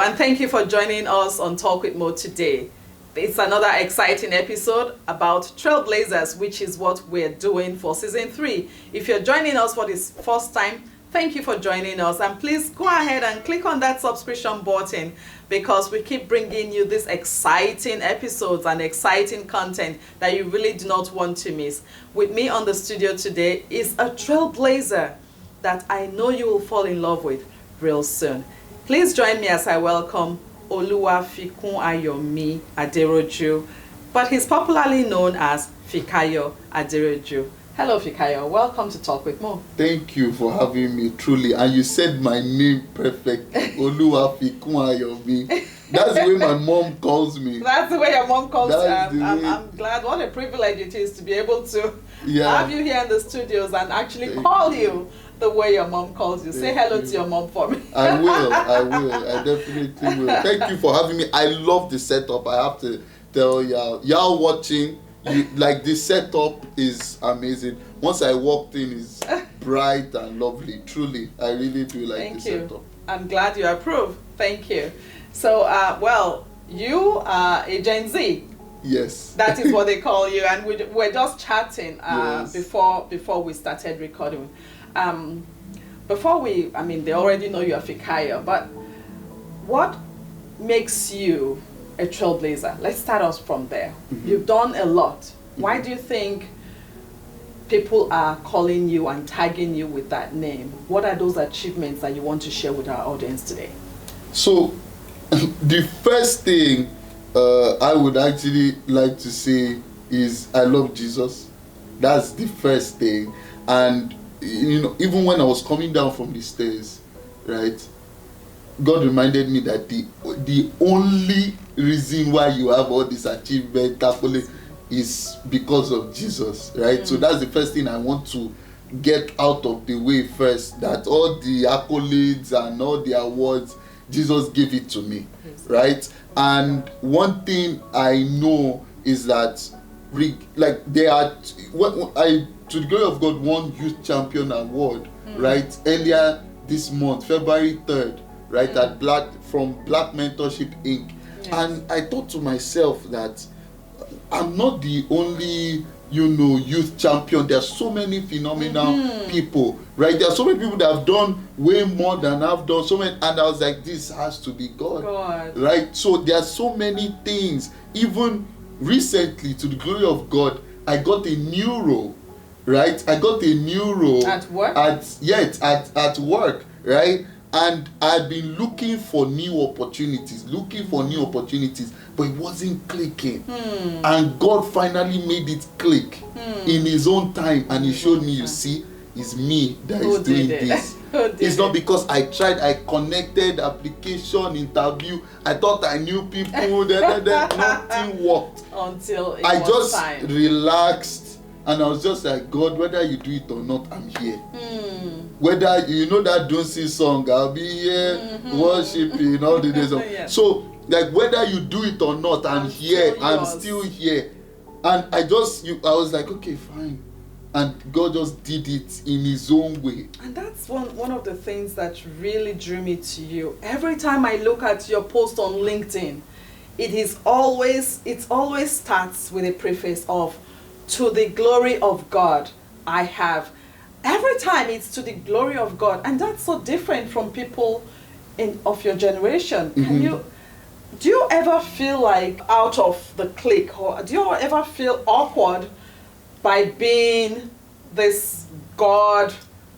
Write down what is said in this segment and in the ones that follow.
and thank you for joining us on Talk with Mo today. It's another exciting episode about trailblazers, which is what we're doing for season 3. If you're joining us for this first time, thank you for joining us, and please go ahead and click on that subscription button, because we keep bringing you these exciting episodes and exciting content that you really do not want to miss. With me on the studio today is a trailblazer that I know you will fall in love with real soon. Please join me as I welcome Oluwafikunayomi Aderoju, but he's popularly known as Fikayo Aderoju. Hello Fikayo, welcome to Talk with Mo. Thank you for having me, truly. And you said my name perfectly, Oluwafikunayomi. That's the way my mom calls me. That's the way your mom calls you. I'm glad. What a privilege it is to be able to have you here in the studios and actually call you the way your mom calls you. Say hello to your mom for me. I will. I definitely will. Thank you for having me. I love the setup. I have to tell y'all watching. Like, this setup is amazing. Once I walked in, it's bright and lovely. Truly, I really do like the setup. I'm glad you approve. Thank you. So, well, you are a Gen Z. Yes. That is what they call you. And we're just chatting before we started recording. They already know you're Fikayo, but what makes you a trailblazer? Let's start us from there. Mm-hmm. You've done a lot. Mm-hmm. Why do you think people are calling you and tagging you with that name? What are those achievements that you want to share with our audience today? So, the first thing I would actually like to say is I love Jesus. That's the first thing. And, even when I was coming down from the stairs, right, God reminded me that the only reason why you have all this achievement is because of Jesus, right? So that's the first thing I want to get out of the way first, that all the accolades and all the awards, Jesus gave it to me, right? And one thing I know is that to the glory of God, won Youth Champion Award, right? Earlier this month, February 3rd, right, from Black Mentorship Inc. Yes. And I thought to myself that I'm not the only, youth champion. There are so many phenomenal people, right? There are so many people that have done way more than I've done. So many, and I was like, this has to be God, right? So there are so many things. Even recently, to the glory of God, I got a new role, right? I got a new role at work. At work, right? And I've been looking for new opportunities, but it wasn't clicking. And God finally made it click in His own time, and He showed me, you see, it's me that is doing this. It's not because I tried, I connected, application, interview, I thought I knew people, nothing worked. Until I just relaxed, and I was just like, God, whether you do it or not, I'm here. Whether that Don't See song, I'll be here worshiping all the days. Yes. So, like, whether you do it or not, I'm here. I'm still here. And I was like, okay, fine. And God just did it in His own way. And that's one of the things that really drew me to you. Every time I look at your post on LinkedIn, it always starts with a preface of, to the glory of God, I have. Every time it's to the glory of God, and that's so different from people of your generation. Do you ever feel like out of the clique, or do you ever feel awkward by being this God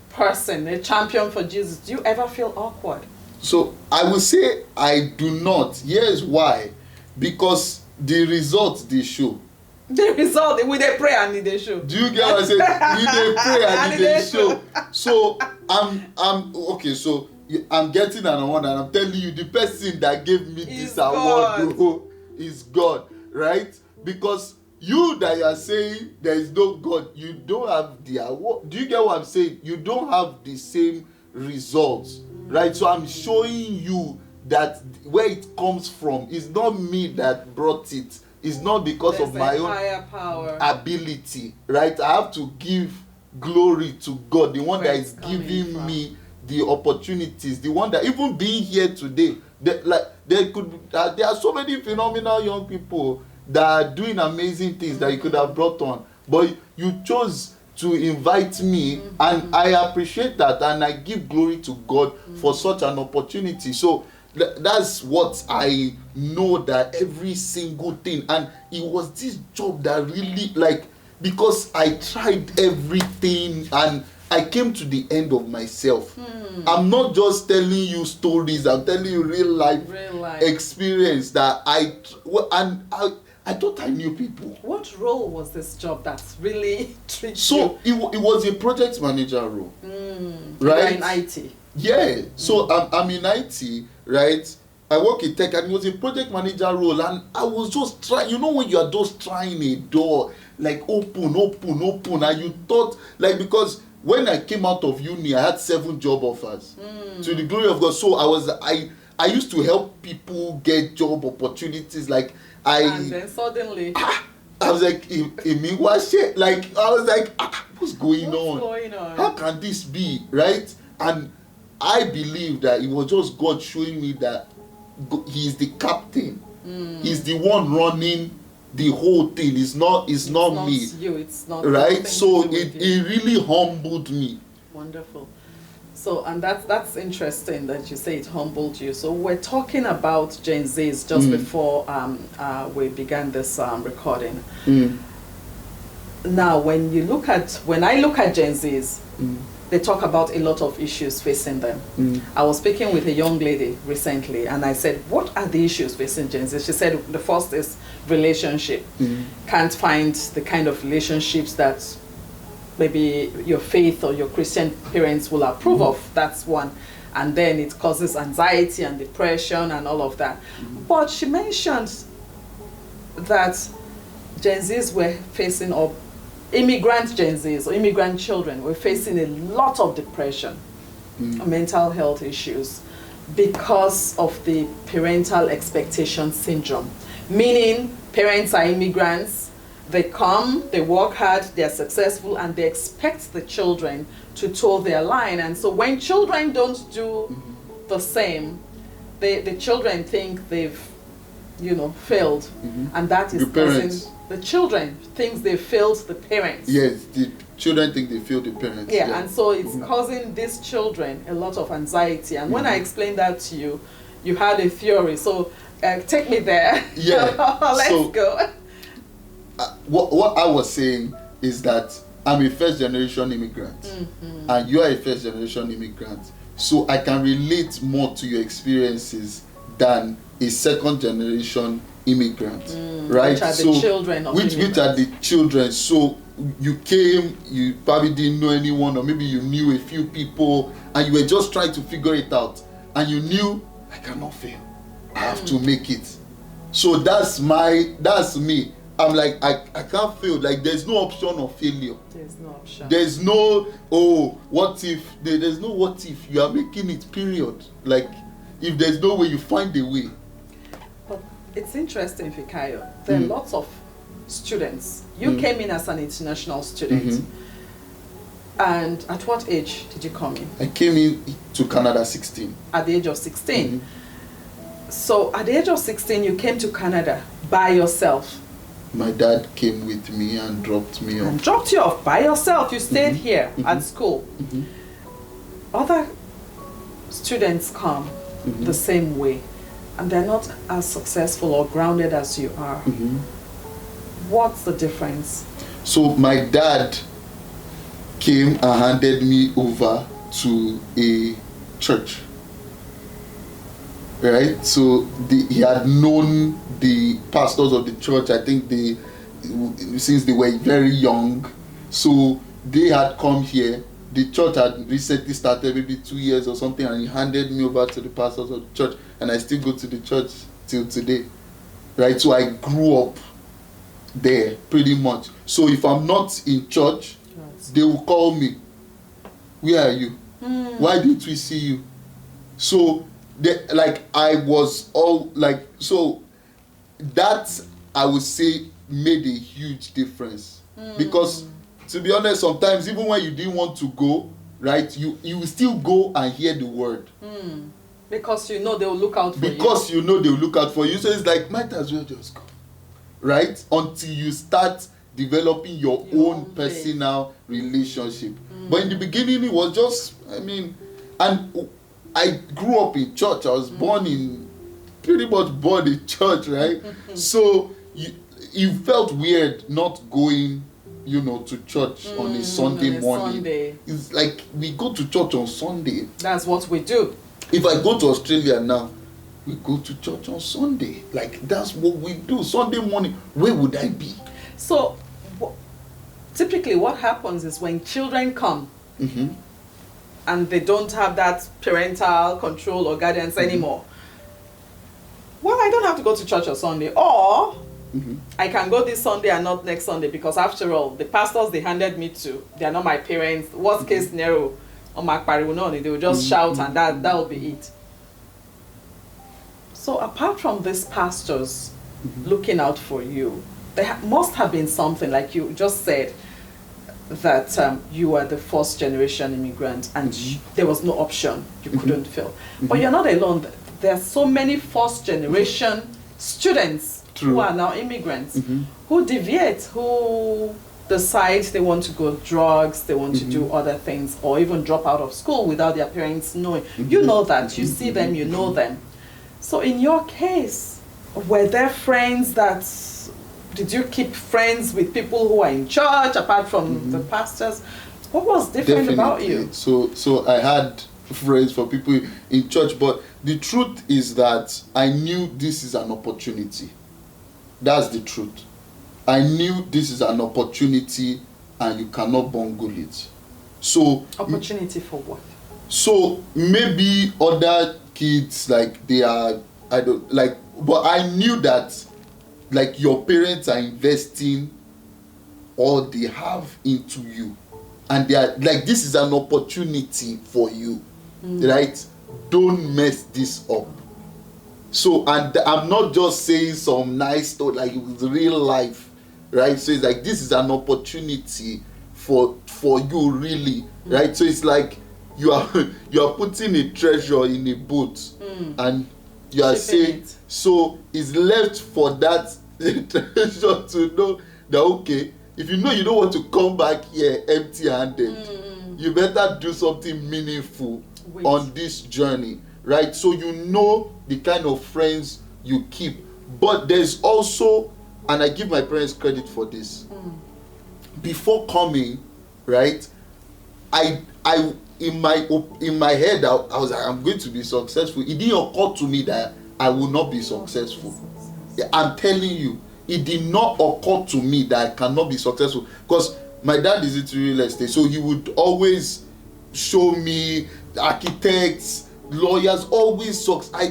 person, a champion for Jesus? Do you ever feel awkward? So I will say I do not. Here's why. Because the results they show. The result, with a prayer and they show. Do you get what I said? With a prayer and they show. So I'm getting an award, and I'm telling you, the person that gave me this award is God, right? Because you that you are saying there is no God, you don't have the award. Do you get what I'm saying? You don't have the same results, right? So I'm showing you that where it comes from is not me that brought it. It's not because of my own power, ability, right? I have to give glory to God, the one that is giving me the opportunities, the one that even being here today, there are so many phenomenal young people that are doing amazing things that you could have brought on, but you chose to invite me, and I appreciate that, and I give glory to God for such an opportunity. So that's what I know, that every single thing, and it was this job that really, like, because I tried everything and I came to the end of myself. I'm not just telling you stories, I'm telling you real life experience that I thought I knew people. What role was this job that really treated you? So it was a project manager role, right? In IT. Yeah. So I'm in IT, right? I work in tech, and it was a project manager role, and I was just trying. You know, when you are just trying a door, like open, and you thought, like, because when I came out of uni, I had 7 job offers, to the glory of God. So I used to help people get job opportunities, like. And then suddenly I was like, like, I was like, what's going on? How can this be, right? And I believe that it was just God showing me that He is the captain. He's the one running the whole thing. It's not me. It's not right? So it really humbled me. Wonderful. So, and that's interesting that you say it humbled you. So we're talking about Gen Zs just before we began this recording. Now, when I look at Gen Zs, they talk about a lot of issues facing them. I was speaking with a young lady recently, and I said, what are the issues facing Gen Z? She said the first is relationship. Can't find the kind of relationships that maybe your faith or your Christian parents will approve of. That's one. And then it causes anxiety and depression and all of that. But she mentioned that Gen Zs were facing, or immigrant Gen Zs or immigrant children were facing a lot of depression, mental health issues, because of the parental expectation syndrome. Meaning parents are immigrants, they come, they work hard, they're successful, and they expect the children to toe their line. And so when children don't do the same, the children think they've, failed. And that is causing the children thinks they failed the parents. Yes, the children think they failed the parents. Yeah, and so it's causing these children a lot of anxiety. And when I explained that to you, you had a theory. So take me there. Yeah. Let's go. What I was saying is that I'm a first generation immigrant, and you are a first generation immigrant, so I can relate more to your experiences than a second generation immigrant, right? Which are the children of which are the children. So you came, you probably didn't know anyone, or maybe you knew a few people, and you were just trying to figure it out, and you knew, I cannot fail, I have to make it. So that's me. I'm like, I can't fail. Like, there's no option of failure. There's no option. There's no, what if? There's no what if. You are making it, period. Like, if there's no way, you find a way. But it's interesting, Fikayo. There are lots of students. You came in as an international student. And at what age did you come in? I came in to Canada 16. At the age of 16. So at the age of 16, you came to Canada by yourself. My dad came with me and dropped me off. And dropped you off by yourself. You stayed here at school. Other students come the same way, and they're not as successful or grounded as you are. What's the difference? So my dad came and handed me over to a church. Right, so he had known the pastors of the church. I think since they were very young, so they had come here. The church had recently started, maybe 2 years or something, and he handed me over to the pastors of the church, and I still go to the church till today. Right, so I grew up there pretty much. So if I'm not in church, they will call me. Where are you? Why didn't we see you? So I was all like, so that I would say made a huge difference. Because to be honest, sometimes even when you didn't want to go, right, you will still go and hear the word. Because you know they'll look out for you. Because you know they'll look out for you. So it's like, might as well just go. Right? Until you start developing your own personal relationship. But in the beginning, it was just, and I grew up in church. I was pretty much born in church, right? So you felt weird not going, to church on a Sunday morning. It's like we go to church on Sunday. That's what we do. If I go to Australia now, we go to church on Sunday. Like, that's what we do. Sunday morning, where would I be? So, typically what happens is when children come and they don't have that parental control or guidance anymore, well, I don't have to go to church on Sunday. Or I can go this Sunday and not next Sunday, because after all, the pastors they handed me to, they are not my parents. Worst case scenario, they will just shout and that will be it. So apart from these pastors looking out for you, there must have been something, like you just said, that you are the first generation immigrant and there was no option, you couldn't fill. But you're not alone. There are so many first generation students who are now immigrants, who deviate, who decide they want to go drugs, they want to do other things, or even drop out of school without their parents knowing. You know that, you see them, you know them. So in your case, were there friends did you keep friends with people who are in church apart from the pastors? What was different about you? So I had friends for people in church, but the truth is that I knew this is an opportunity. That's the truth. I knew this is an opportunity and you cannot bungle it. So opportunity for what? So maybe other kids, like but I knew that, like, your parents are investing all they have into you, and they are like, this is an opportunity for you, right? Don't mess this up. So, and I'm not just saying some nice stuff, like it was real life, right? So it's like, this is an opportunity for you, really, right? So it's like you are putting a treasure in a boat, and you are saying it. So it's left for that treasure to know that, okay, if you know you don't want to come back here empty-handed, you better do something meaningful on this journey, right? So you know the kind of friends you keep. But there's also, and I give my parents credit for this, before coming, right, I in my head, I was like, I'm going to be successful. It didn't occur to me that I will not be successful. I'm telling you, it did not occur to me that I cannot be successful, because my dad is into real estate, so he would always show me architects, lawyers, always I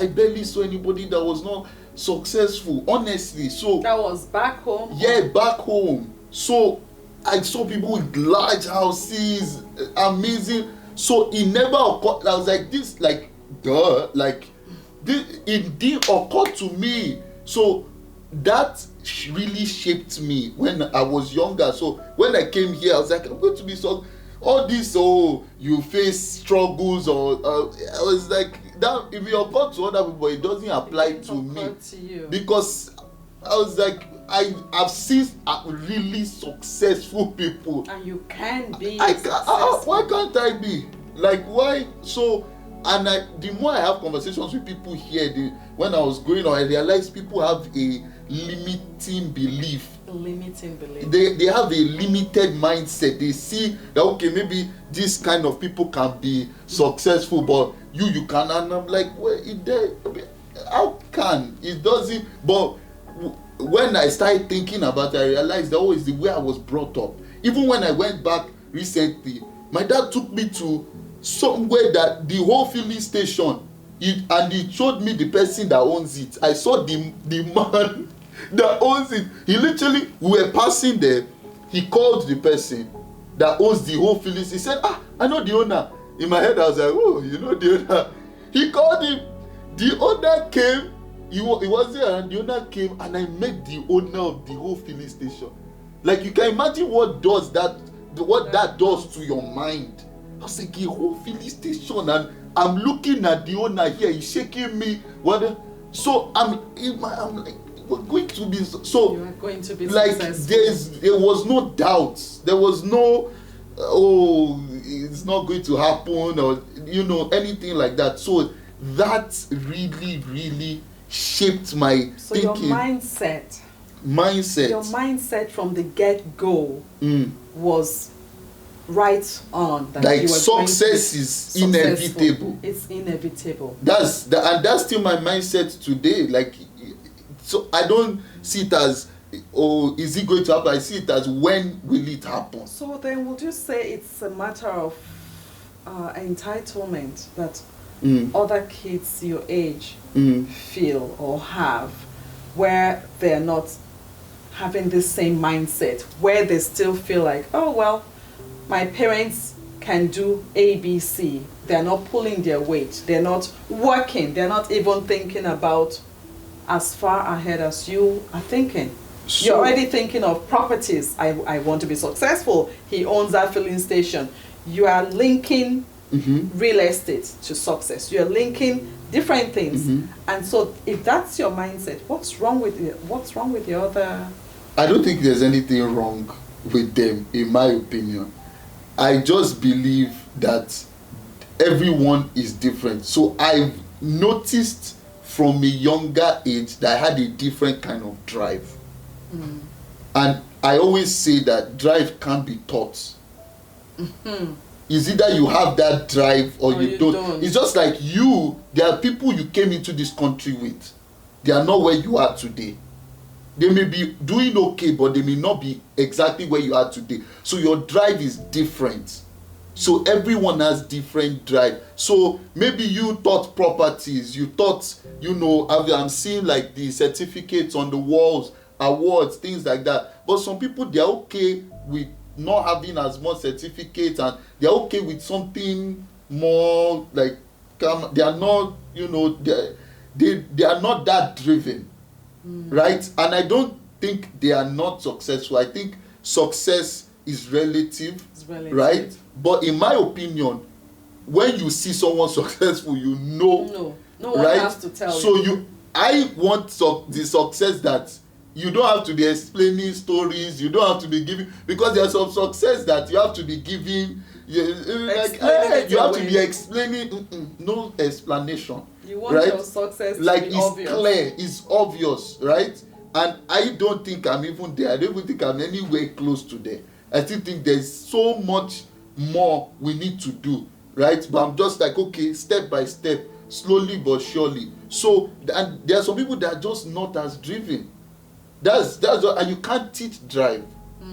barely saw anybody that was not successful, honestly. So that was back home? Yeah, back home. So I saw people with large houses, amazing. So it never occurred. I was like, this, like, duh, like, this, it did occur to me. So that really shaped me when I was younger. So when I came here, I was like, I'm going to be so, all this, you face struggles, or I was like, that if it occurred to other people, it doesn't apply to me. To you. Because I was like, I've seen really successful people. And you can be successful. Why can't I be? Like, why? So, and the more I have conversations with people here, when I was growing up, I realized people have a limiting belief. They have a limited mindset. They see that, okay, maybe this kind of people can be successful, but you can. And I'm like, well, how can? It doesn't. But when I started thinking about it, I realized that was the way I was brought up. Even when I went back recently, my dad took me to somewhere that the whole filling station, and he showed me the person that owns it. I saw the man that owns it. He literally, we were passing there, he called the person that owns the whole filling station. He said, I know the owner. In my head, I was like, oh, you know the owner. He called him. The owner came. He was there, and the owner came, and I met the owner of the whole filling station. Like, you can imagine what that does to your mind. I was like, a whole filling station, and I'm looking at the owner here, he's shaking me. So I'm like, we're going to be so. You are going to be like successful. there was no doubt. There was no oh, it's not going to happen, or anything like that. So that really shaped my thinking. Your mindset. Your mindset from the get-go was right on. That like you were success is inevitable. It's inevitable. That's still my mindset today. Like, so I don't see it as, oh, is it going to happen? I see it as, when will it happen? So then would you say it's a matter of entitlement that other kids your age feel or have, where they're not having the same mindset, where they still feel like, oh well, my parents can do A, B, C. They're not pulling their weight. They're not working. They're not even thinking about as far ahead as you are thinking. So, you're already thinking of properties. I want to be successful. He owns that filling station. You are linking real estate to success. You're linking different things. And so if that's your mindset, what's wrong with the other? I don't think there's anything wrong with them, in my opinion. I just believe that everyone is different. So I've noticed from a younger age that I had a different kind of drive. And I always say that drive can't be taught. It's either you have that drive or you don't. It's just like there are people you came into this country with. They are not where you are today. They may be doing okay, but they may not be exactly where you are today. So your drive is different. So everyone has different drive. So maybe you taught properties, you taught, I'm seeing like the certificates on the walls, awards, things like that. But some people, they're okay with not having as much certificates, and they're okay with something more like, they are not, they are not that driven. Right? And I don't think they are not successful. I think success is relative. Right? But in my opinion, when you see someone successful, no one right? has to tell so you. I want the success that you don't have to be explaining stories, you don't have to be giving, because there's some success that you have to be giving, you have to be explaining. No explanation. You want your success like to be it's obvious. Clear, it's obvious, right? And I don't think I'm even there. I don't even think I'm anywhere close to there. I still think there's so much more we need to do, right? But I'm just like, okay, step by step, slowly but surely. So, and there are some people that are just not as driven. That's what, and you can't teach drive,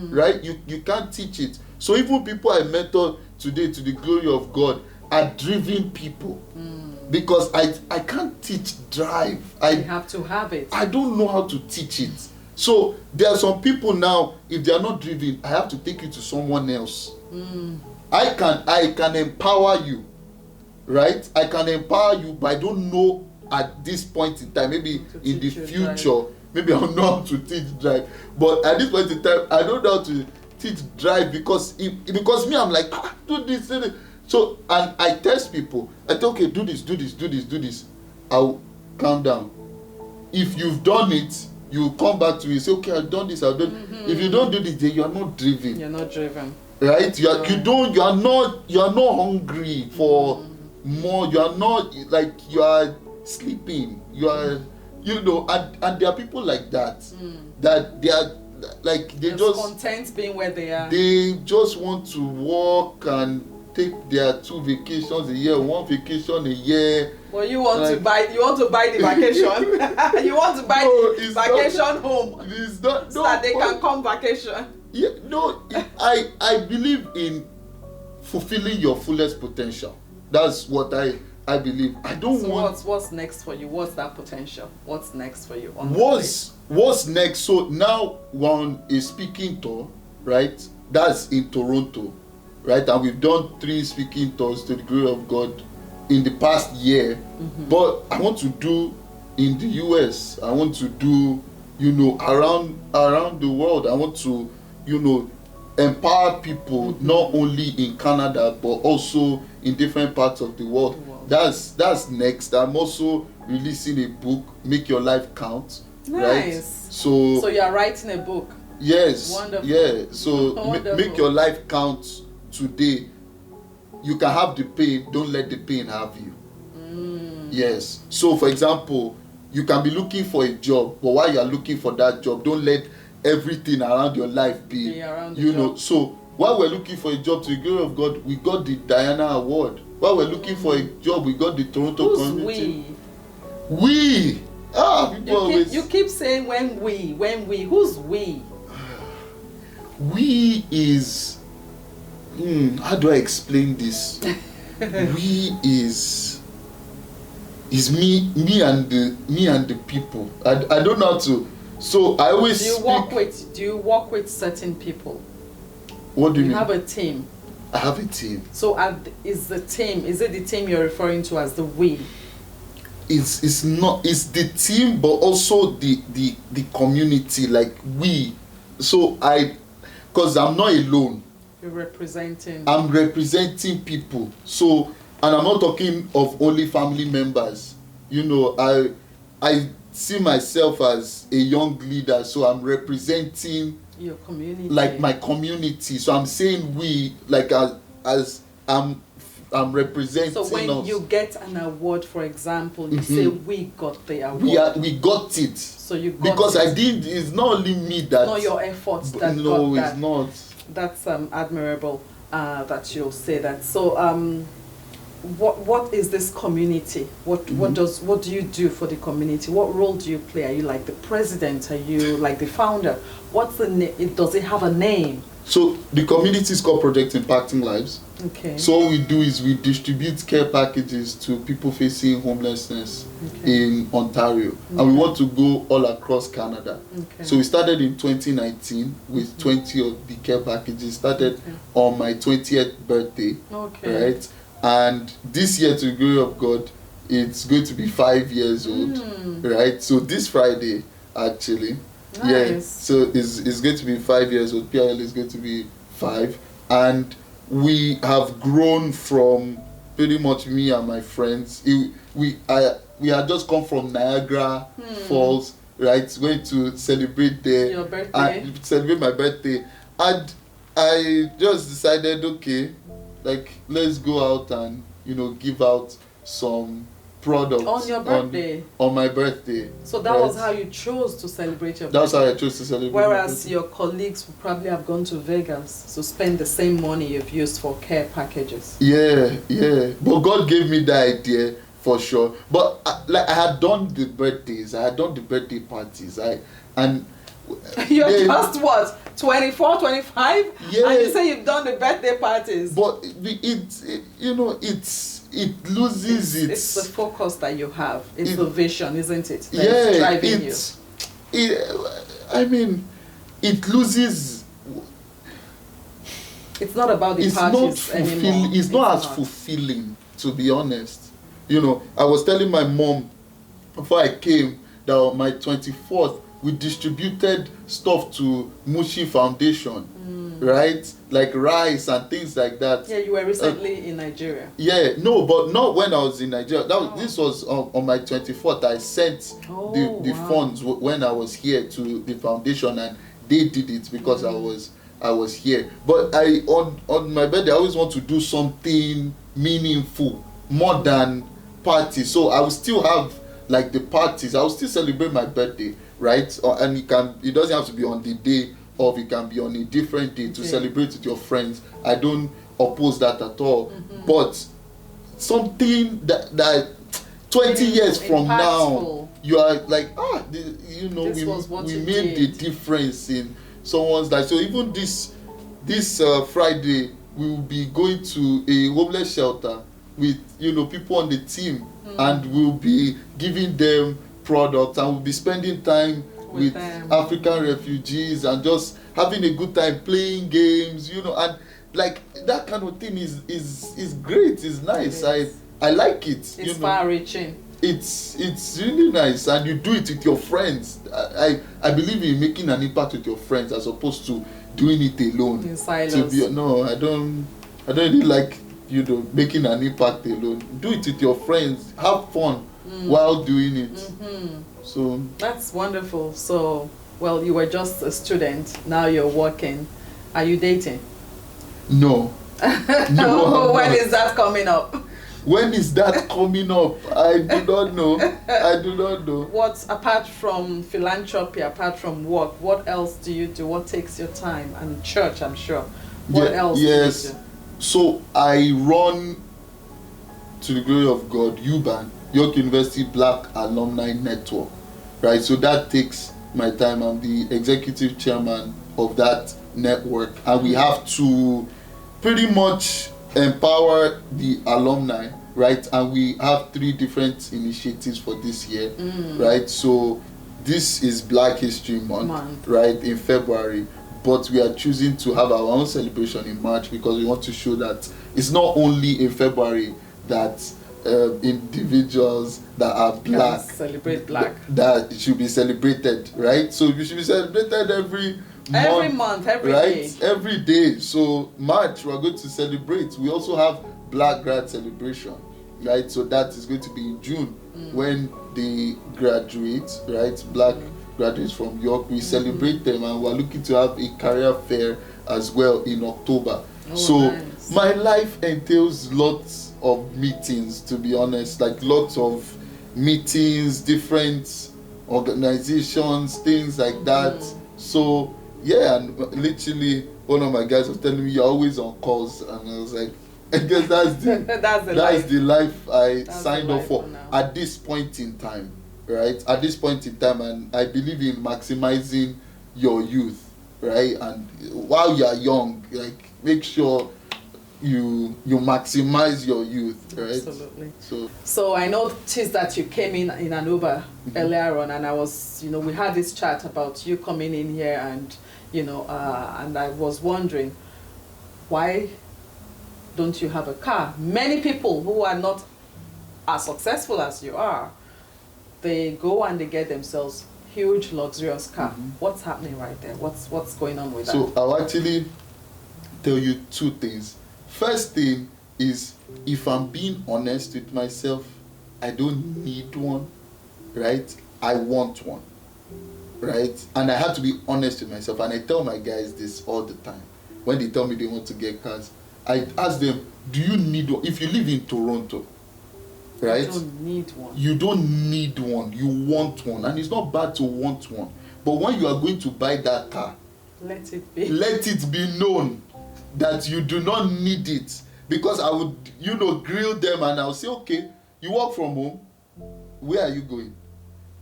right? You can't teach it. So even people I mentor today, to the glory of God, are driven people. Because I can't teach drive. You have to have it. I don't know how to teach it. So there are some people now, if they are not driven, I have to take you to someone else. I can empower you, right? I can empower you, but I don't know at this point in time. Maybe in the future, maybe I'll know how to teach drive. But at this point in time, I don't know how to teach drive, because me, I'm like, do this. So, and I test people. I tell, okay, do this. I'll calm down. If you've done it, you come back to me and say, okay, I've done this, I've done. If you don't do this, then you are not driven. You're not driven. Right? You are not hungry for more. You are not, like, you are sleeping. You are, and there are people like that. That they are like, they're just content being where they are. They just want to work and take their 2 vacations a year, 1 vacation a year. Well, you want to buy the vacation. You want to buy the vacation home. It's not, so that they can come vacation. Yeah, no, I believe in fulfilling your fullest potential. That's what I believe. I don't want. What's next for you? What's that potential? What's next for you? What's next? So now we're on a speaking tour, right? That's in Toronto, right? And we've done 3 speaking tours to the glory of God in the past year. But I want to do in the US. I want to do, around the world. I want to, empower people, not only in Canada but also in different parts of the world. that's next. I'm also releasing a book, Make Your Life Count. Nice. Right? So you are writing a book. Yes. Wonderful. Yeah. So Wonderful. make your life count today. You can have the pain, don't let the pain have you. Yes. So for example, you can be looking for a job, but while you are looking for that job, don't let everything around your life be around the you know. job. So while we're looking for a job, to the glory of God, we got the Diana Award. While we're looking for a job, we got the Toronto Who's Community. we? People you keep saying when we. Who's we? We is how do I explain this? We is me and the people. I don't know how to. So I always do you work with certain people? What do you mean? Have a team. I have a team. So is it the team you're referring to as the we? It's not, it's the team, but also the community, like we. So because I'm not alone. You're representing. I'm representing people. So, and I'm not talking of only family members. You know, I see myself as a young leader, so I'm representing your community, like my community. So I'm saying we, like as I'm representing. So when us. you get an award, for example, you say we got the award. We got it. So you got because it. I did. It's not only me that. Not your efforts that no, got that. it's not. That's admirable that you'll say that. So what is this community? What do you do for the community? What role do you play? Are you like the president? Are you like the founder? What's the name? Does it have a name? So the community is called Project Impacting Lives. Okay. So what we do is we distribute care packages to people facing homelessness in Ontario, and we want to go all across Canada. So we started in 2019 with 20 of the care packages. Started on my 20th birthday, right? And this year, to the glory of God, it's going to be 5 years old, right? So this Friday, actually. Nice. Yeah, so it's going to be 5 years old. PIL is going to be 5, and we have grown from pretty much me and my friends. We had just come from Niagara Falls, right? Went to celebrate there. Your birthday. Celebrate my birthday, and I just decided, okay, like let's go out and give out some products on your birthday. On my birthday. So that was how you chose to celebrate your birthday. That's how I chose to celebrate. Whereas your colleagues would probably have gone to Vegas to spend the same money you've used for care packages. Yeah. But God gave me the idea for sure. But I had done the birthdays. I had done the birthday parties. You're just what? 24, 25? Yeah. And you say you've done the birthday parties. But it loses its... It's the focus that you have. It's the vision, isn't it? That's driving you. It loses... It's not about the parties anymore. It's not as fulfilling, to be honest. I was telling my mom before I came that on my 24th, we distributed stuff to Mushi Foundation, right? Like rice and things like that. Yeah, you were recently in Nigeria. Yeah, no, but not when I was in Nigeria. This was on my 24th. I sent the funds when I was here to the foundation, and they did it because I was here. But on my birthday, I always want to do something meaningful more than parties. So I will still have like the parties. I will still celebrate my birthday, right? And it doesn't have to be on the day of, it can be on a different day to celebrate with your friends. I don't oppose that at all. But something that 20 years from now, you are like, we made the difference in someone's life. So even this Friday, we will be going to a homeless shelter with people on the team, and we'll be giving them products, and we'll be spending time with African refugees and just having a good time playing games, and like that kind of thing is great. It's nice. I like it. It's far-reaching. It's really nice, and you do it with your friends. I believe in making an impact with your friends as opposed to doing it alone. In silos. No, I don't really like making an impact alone. Do it with your friends. Have fun while doing it. So that's wonderful. So, well, you were just a student. Now you're working. Are you dating? no. No, When is that coming up? When is that coming up? I do not know. I do not know. What, apart from philanthropy, apart from work, what else do you do? What takes your time? And church, I'm sure. What else yes. do you do? So I run, to the glory of God, UBAN, York University Black Alumni Network, right? So that takes my time. I'm the executive chairman of that network, and we have to pretty much empower the alumni, right? And we have 3 different initiatives for this year, right? So this is Black History Month, right, in February, but we are choosing to have our own celebration in March because we want to show that it's not only in February that individuals that are black celebrate black, that it should be celebrated, right? So we should be celebrated every month, every day. Every day. So March we are going to celebrate. We also have Black Grad Celebration, right? So that is going to be in June when they graduate, right? Black graduates from York. We celebrate them, and we're looking to have a career fair as well in October. Nice. My life entails lots of meetings, to be honest, like lots of meetings, different organizations, things like that. So yeah, and literally one of my guys was telling me you're always on calls, and I was like, I guess that's the life I signed up for at this point in time, right? At this point in time, and I believe in maximizing your youth, right? And while you are young, like make sure you maximize your youth, right? Absolutely. So I noticed that you came in an Uber earlier on, and I was, we had this chat about you coming in here, and and I was wondering, why don't you have a car? Many people who are not as successful as you are, they go and they get themselves huge luxurious car. What's happening right there? What's going on with that? So I'll actually tell you 2 things. First thing is, if I'm being honest with myself, I don't need one, right? I want one, right? And I have to be honest with myself, and I tell my guys this all the time. When they tell me they want to get cars, I ask them, do you need one? If you live in Toronto, right? You don't need one. You don't need one. You want one. And it's not bad to want one. But when you are going to buy that car, let it be. Let it be known that you do not need it. Because I would, grill them, and I'll say, okay, you work from home, where are you going?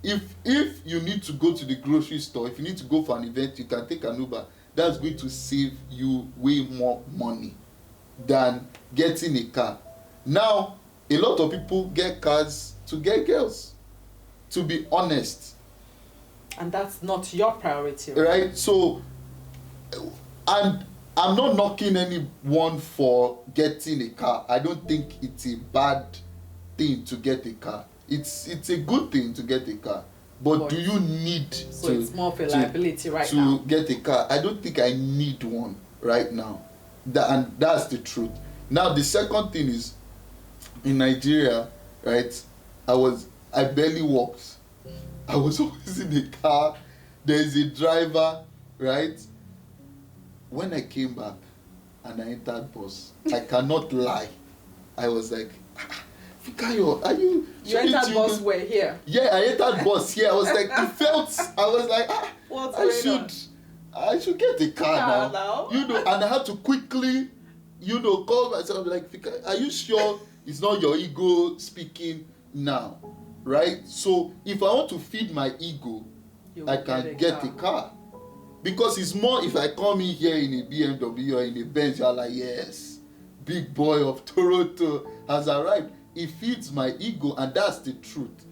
If you need to go to the grocery store, if you need to go for an event, you can take an Uber. That's going to save you way more money than getting a car. Now, a lot of people get cars to get girls, to be honest. And that's not your priority, right? So, and I'm not knocking anyone for getting a car. I don't think it's a bad thing to get a car. It's a good thing to get a car. But do you need it's more of a liability now. To get a car? I don't think I need one right now. And that's the truth. Now, the second thing is, in Nigeria, right, I barely walked. I was always in the car. There's a driver, right? When I came back and I entered bus, I cannot lie. I was like, Fikayo, are you... You entered bus where? Here? Yeah, I entered bus here. I was like, I should get a car now. And I had to quickly, call myself, like, Fikayo, are you sure it's not your ego speaking now? Right? So if I want to feed my ego, I can get a car. Because it's more if I come in here in a BMW or in a Benz, you're like, yes, big boy of Toronto has arrived. It feeds my ego, and that's the truth.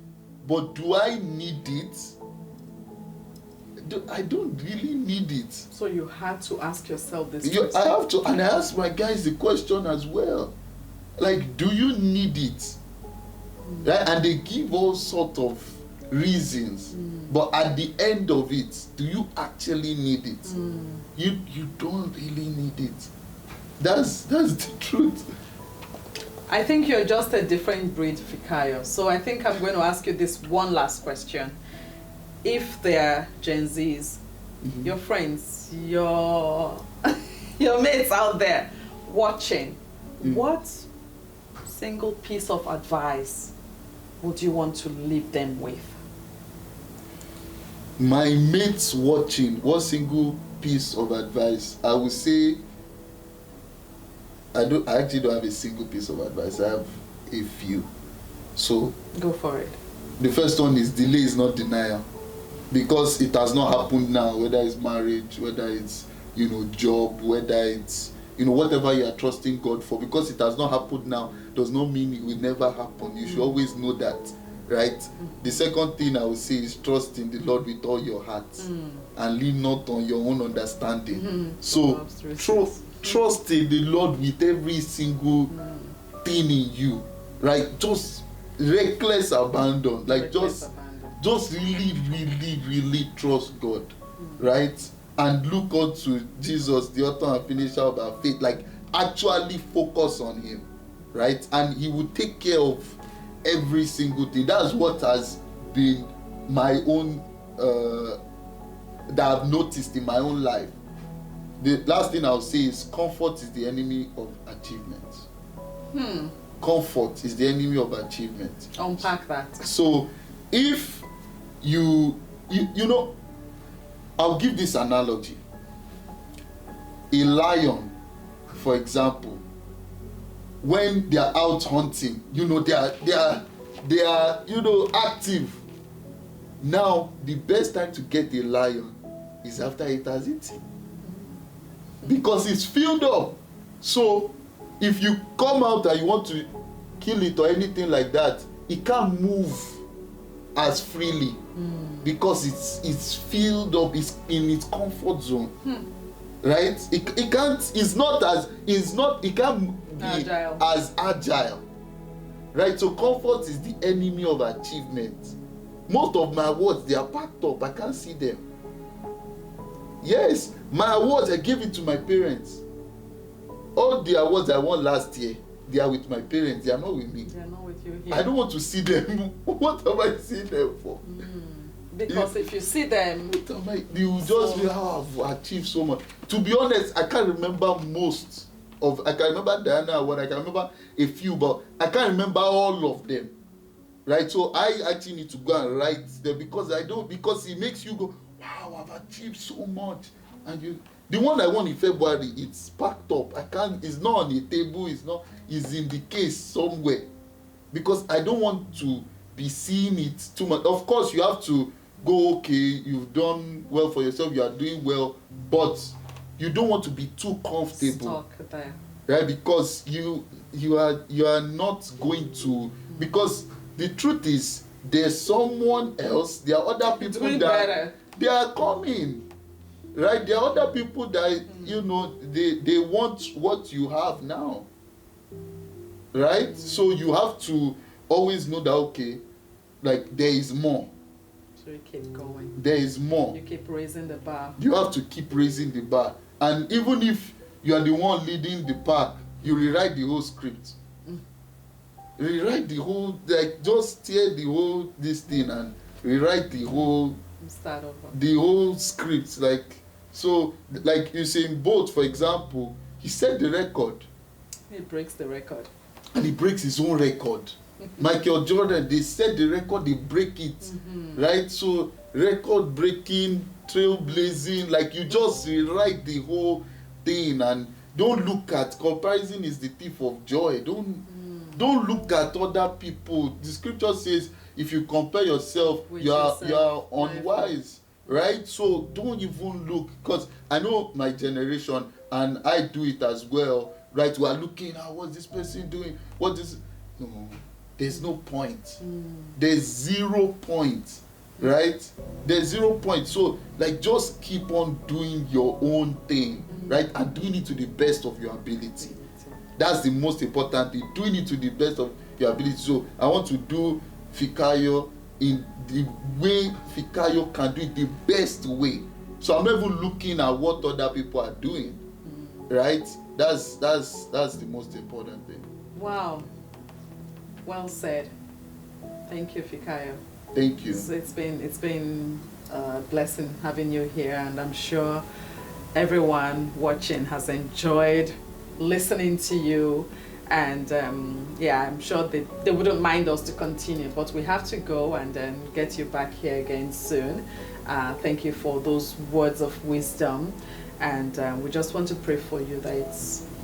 But do I need it? I don't really need it. So you had to ask yourself this question. I have to, and I ask my guys the question as well. Like, do you need it? Right? And they give all sort of reasons. But at the end of it, do you actually need it? You don't really need it. That's the truth. I think you're just a different breed, Fikayo. So I think I'm going to ask you this one last question. If they're Gen Zs, your friends, your mates out there watching, what single piece of advice would you want to leave them with? My mates watching, what single piece of advice? I would say I actually don't have a single piece of advice. I have a few. So go for it. The first one is delay is not denial. Because it has not happened now, whether it's marriage, whether it's job, whether it's whatever you are trusting God for, because it has not happened now does not mean it will never happen. You should always know that, right? The second thing I would say is trust in the Lord with all your heart and lean not on your own understanding. So trust in the Lord with every single thing in you, right? Just reckless abandon, like just really trust God, right? And look unto Jesus, the author and finisher of our faith. Like actually focus on Him, right? And He will take care of every single thing. That's what has been my own that I've noticed in my own life. The last thing I'll say is comfort is the enemy of achievement. Comfort is the enemy of achievement. Unpack that. So if you know, I'll give this analogy. A lion, for example, when they are out hunting, they are active. Now the best time to get a lion is after it has eaten, because it's filled up. So if you come out and you want to kill it or anything like that, it can't move as freely because it's filled up, it's in its comfort zone, right? It can't be agile. As agile, right? So comfort is the enemy of achievement. Most of my awards, they are packed up. I can't see them. Yes, my awards, I gave it to my parents. All the awards I won last year, they are with my parents. They are not with me. They are not with you here. I don't want to see them. What am I seeing them for? Because if you see them, you will just be, I've achieved so much. To be honest, I can't remember most of. I can remember Diana Award. I can remember a few, but I can't remember all of them. Right? So I actually need to go and write them because it makes you go, wow, I've achieved so much. And the one I won in February, it's packed up. It's not on a table, it's in the case somewhere. Because I don't want to be seeing it too much. Of course, you have to go, okay, you've done well for yourself, you are doing well, but you don't want to be too comfortable. Stuck there. Right? Because you are not going to, because the truth is there's someone else, there are other people that they are coming, right? There are other people that they want what you have now, right? So you have to always know that, okay, like there is more. So you keep going. There is more. You keep raising the bar. You have to keep raising the bar. And even if you are the one leading the pack, you rewrite the whole script. Rewrite the whole, like just tear the whole this thing and rewrite the whole start over. The whole script. Like, so like you say in Bolt, for example, he set the record. He breaks the record. And he breaks his own record. Michael Jordan, they set the record, they break it. Right? So record breaking, trailblazing, like you just rewrite the whole thing. And don't look at, comparison is the thief of joy. Don't look at other people. The scripture says if you compare yourself, you are unwise, right? So don't even look, because I know my generation and I do it as well, right? We are looking at what's this person doing, no, there's no point. There's 0 point, right? There's 0 point. So like just keep on doing your own thing, right? And doing it to the best of your ability. That's the most important thing, doing it to the best of your ability. So I want to do Fikayo in the way Fikayo can do it, the best way. So I'm not even looking at what other people are doing, right? That's the most important thing. Wow, Well said. Thank you, Fikayo. Thank you. It's been a blessing having you here, and I'm sure everyone watching has enjoyed listening to you. And yeah, I'm sure they wouldn't mind us to continue, but we have to go and then get you back here again soon. Thank you for those words of wisdom, and we just want to pray for you that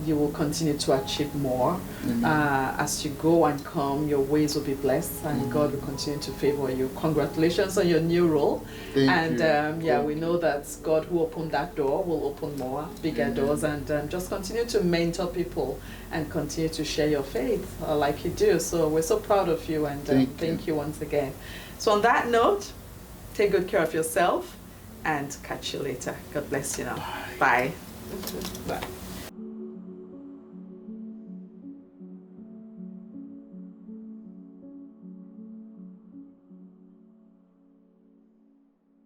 you will continue to achieve more. As you go and come, your ways will be blessed, and God will continue to favor you. Congratulations on your new role. Thank you. Yeah, we know that God who opened that door will open more, bigger doors, and just continue to mentor people and continue to share your faith like you do. So we're so proud of you, and thank you once again. So on that note, take good care of yourself and catch you later. God bless you now. Bye. Bye.